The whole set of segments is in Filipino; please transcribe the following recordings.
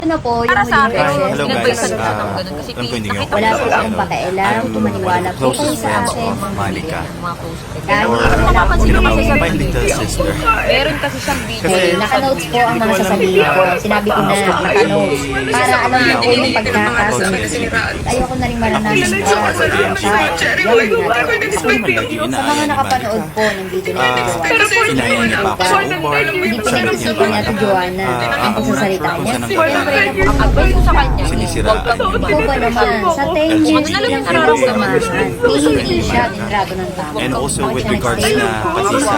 Ano po, yung Para sa akin, Hello, in-advise guys. ko ng ganun kasi Alam ko hindi niyo nakita wala ko po akong pakialam kung maniwala po kayo closest sa friends akin. of Malika. mga post. Kahit Or, wala mapapansin you ko know, kasi sa my little sister. Meron kasi siyang video. Kasi, Naka-notes po ang mga sasabihin ko. Sinabi ko na, naka-notes. Para alam niyo po yung pagkakasunod. Ayoko na rin maranasan pa sa ibang chat. Yan, ginagawa. Ako naman lagi Sa mga inaayon ni nakapanood Malika. po ng video na ito. Inayon niya pa ako sa Uber. Hindi po Sabi niya naisipan ni Ate Joanna ang pagsasalita kung niya. saan ang Siyempre, Advice ko sa kanya, sinisiraan. huwag kang Ikaw ba naman, sa 10 years lang pinagsamahan, hindi siya dinrado ng tao. And also with regards Nag-stay. na pati sa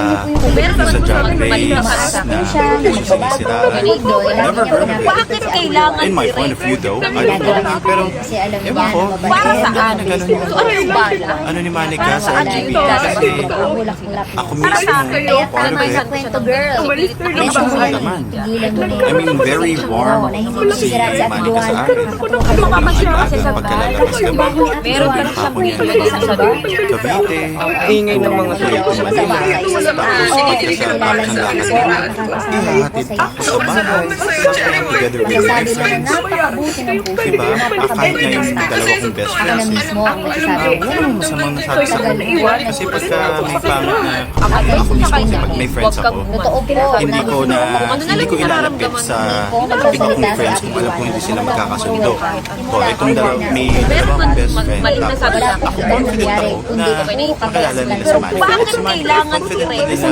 Meron sa naman drug mga race Umaasap na po siya na magbabago. sinisiraan. Bukod doon, lagi Never niya heard of it. Bakit kailangan In my point of view though, I don't Ginagawa know. niya Pero kasi alam niya ewan ko, na mabait. Para saan? Ganun yun. So ano yung bala? Ano ni Malika Para sa saan LGBT yun lalabas kasi pag Ang bulak-bulak niya. ako Para mismo sa akin, Kaya part of tama it. sa kwento, girl. Medyo Gusto ko yan. naman. Tigilan mo na I yun. mean, very warm Na hindi mo si sira si Ate Malika sa Joanna. akin. Mapapansin ko kasi sa Pagkalalabas Diba kami. ni Ate Meron Joanna? kasi siyang Ako niya video na sasabihin. Cavite. Ingay ng mga Masama sa iyo. Oo, kilala niyo ako. Nakakasama ako sa iyo. Sa bahay. Together with my Masasabi mo na friends. napakabuti ng puso. Diba? Kahit na Napakabait yung ng tao. dalawa kong best Ako na friends. mismo ang nagsasabi. Wala namang masamang nasabi sa akin. Kasi pagka may pangit na Advice ko sa kanya, pag may friends huwag kang ako, Totoo po. hindi ko na hindi ko ilalapit sa iba kong friends kung alam ko hindi sila magkakasundo. O itong may dalawang best friend. Mali na sabi sa Ako confident ako na makilala nila sa Malika. Bakit Si Malika, kailangan confident i-rate? din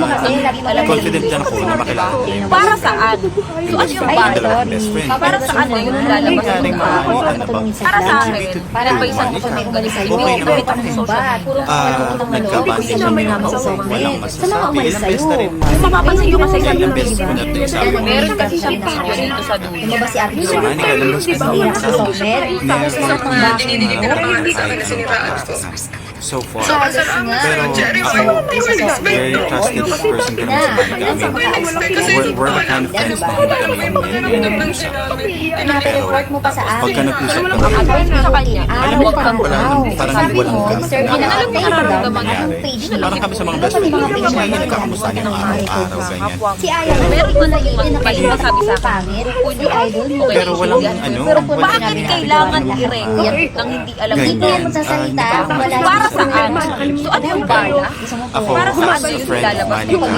na confident din ako na makilala nila yung Para saan? So ano yung Ay, bala? dalawang best friend. Para saan na yun lalabas Galing ng mga tao? ano ba? Para sa akin, Para advice ko kung may sa umalis sa'yo, Okay naman. nakita mo sa bat. Nagkabanding kami ng walang Sa mga masasabi. umalis Ilang sa'yo. beses na rin. Mapapansin nyo kasi sa Ilang beses ko na ito sabi ko. meron kasi siyang video dito sa dulo. Lumabas si Ate Si Joanna. Manika, lumabas ka Hindi naman na sa kasi software. Tapos lahat ng bakit so far. Chalos nga. Pero ako, very trusted person ko naman sa Manika. I mean, we're the kind of friends na hindi kami nag-uusap. Pinapireport mo pa sa akin. Pagka nag-usap kami, Advice ko sa kanya, alam mo huwag parang kang wala nang parang Sabi walang mo, gap. sir, Alam mo yung nararamdaman ang nangyari. page Parang kami sa mga best friend. Hindi nagkakamusta niya ng araw-araw, ganyan. Si Idol, Meron mo man na naging yun na mali kayo masabi sa akin. pangit. Si Idol mo. Pero walang ano, Pero kung walang Bakit sinabi kailangan natin, i-record nang hindi alam Ganyan. Hindi mo magsasalita kung wala Para siyang saan? problema. So ano yung bala? Gusto mo Ako, po. Para sa as ano a yun friend of lalabas? Malika,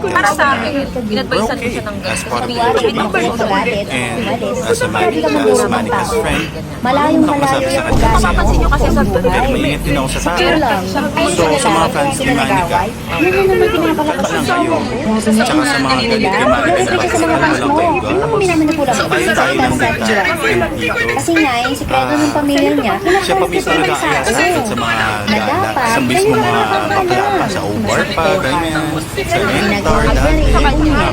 Para sa akin, in-advisean ko siya ng as part of the Kunwari, LGBT hindi ko magalit, and umalis. as a Grabe ka Malika, as magulong ng Malika's tao. friend, Malayong ako malayo masabi sa yung kanya ugali. Mapapansin nyo kasi sa pero mainit din ako sa tao. Pero lang, ay So, sa mga fans ni Malika, yun yun naman pinapalakas lang sa kayo. Tsaka sa mga galit kay Malika, Grabe ka sa mga fans mo. Ano mo minamanipula mo? tayo tayo lang din tayo dito. Kasi nga, yung sikreto ng pamilya niya, Siya pa mismo nag-aaya sa akin sa mga gala, sa mismo mga bakla pa, sa Ubar pa, ganyan, sa Mentor, dati, nakakasama ko yan.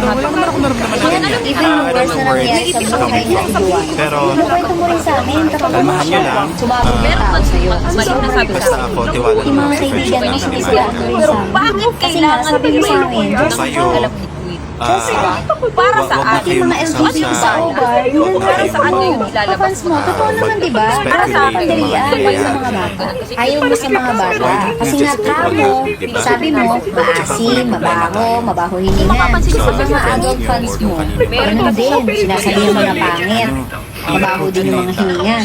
Wala naman ako naramdaman na ganyan. Even yung I don't worst know na where nangyari sa it's buhay coming ni Ate from. Joanna. Pero, Inukwento mo rin sa amin kapag kalmahan nyo lang. sumabog na tao sa'yo. Mali na sabi sa Basta akin. ako, tiwala Yung naman mga sa friendship kaibigan mo, namin ni hindi sila Malika. rin Pero sa amin. bakit Kasi nga, kailangan sabi mo sa amin, i-record Kayo, alam ni Queen? Para Para sa saan? ating mga LGBT sa Ubar, yun ang Para saan mo. ngayon ilalabas Kapans mo, totoo naman, di ba? Para sa akin, Pandalian, advice sa mga bata. Ayaw mo sa mga bata. Kasi nga kamo, sabi mo, maasim, mabaho, mabaho hininga. Sa mga adult fans mo, ganun din, sinasabihan mo na pangit. Mabaho din yung mga hininga.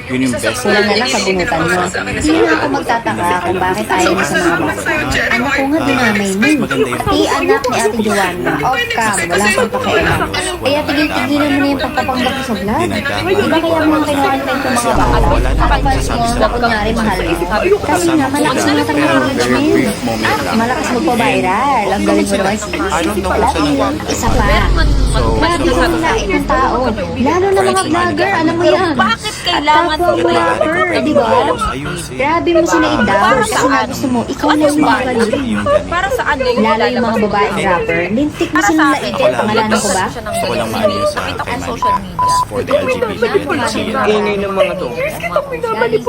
Yun yung best. Kulang na lang sa bunutan mo. Hindi na ako magtataka kung bakit ayaw mo sa mga bata. Anak ko nga dinamay mo. Pati anak ni Ate Joanna, off-cam, wala kang pakialam. Kaya tigil-tigilan mo na yung pagpapanggap mo sa vlog. Di ba kaya mga kinukontent ko mga bata? Kapag mo, wag kunyari mahal mo. Kasi nga, malakas na natin mga engagement. Malakas magpa-viral. Ang galing mo naman sis. I don't know kung saan ang Isa pa. Grabe yung lain ng tao. Lalo na mga vlogger, alam mo yan. Bakit kailangan At tapos rapper, di ba? Grabe mo sila i-down kasi nga gusto mo, ikaw na yung magaling. Para saan ngayon Lalo yung mga babaeng rapper, lintik mo silang laitin. Pangalanan ko ba? Gusto ko lang maayos sa kay Malika as for the LGBT community. Ingay ng mga to. Galing